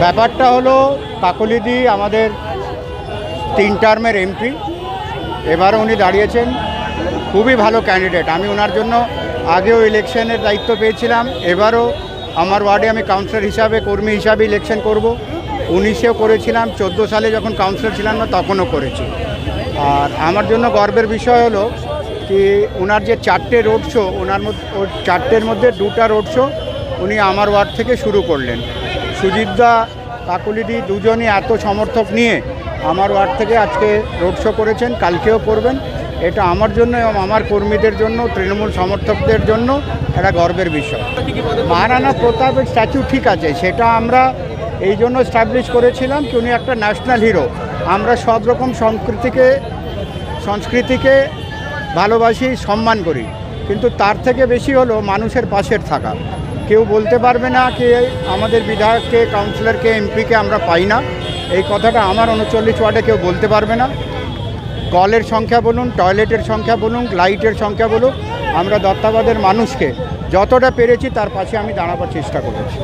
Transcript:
ব্যাপারটা হলো কাকলিদি আমাদের 3 টার্মের এমপি, এবারও উনি দাঁড়িয়েছেন, খুবই ভালো ক্যান্ডিডেট। আমি ওনার জন্য আগেও ইলেকশনের দায়িত্ব পেয়েছিলাম, এবারও আমার ওয়ার্ডে আমি কাউন্সিলর হিসাবে, কর্মী হিসাবে ইলেকশন করব। 19-এও করেছিলাম, 14 সালে যখন কাউন্সিলর ছিলাম না তখনও করেছি। আর আমার জন্য গর্বের বিষয় হলো কি ওনার যে 4টে রোড শো, ওনার মধ্যে 4টের মধ্যে 2টা রোড শো উনি আমার ওয়ার্ড থেকে শুরু করলেন। সুজিতদা, কাকলিদি দুজনই এত সমর্থক নিয়ে আমার ওয়ার্ড থেকে আজকে রোড শো করেছেন, কালকেও করবেন। এটা আমার জন্য এবং আমার কর্মীদের জন্য, তৃণমূল সমর্থকদের জন্য একটা গর্বের বিষয়। মহারানা প্রতাপের স্ট্যাচু ঠিক আছে, সেটা আমরা এই জন্য স্টাবলিশ করেছিলাম কি উনি একটা ন্যাশনাল হিরো। আমরা সব রকম সংস্কৃতিকে ভালোবাসি, সম্মান করি, কিন্তু তার থেকে বেশি হলো মানুষের পাশের থাকা। কেউ বলতে পারবে না কি আমাদের বিধায়ককে, কাউন্সিলরকে, এমপিকে আমরা পাই না, এই কথাটা আমার 39 ওয়ার্ডে কেউ বলতে পারবে না। কলের সংখ্যা বলুন, টয়লেটের সংখ্যা বলুন, লাইটের সংখ্যা বলুন, আমরা দত্তাবাদের মানুষকে যতটা পেরেছি তার পাশে আমি দাঁড়াবার চেষ্টা করেছি।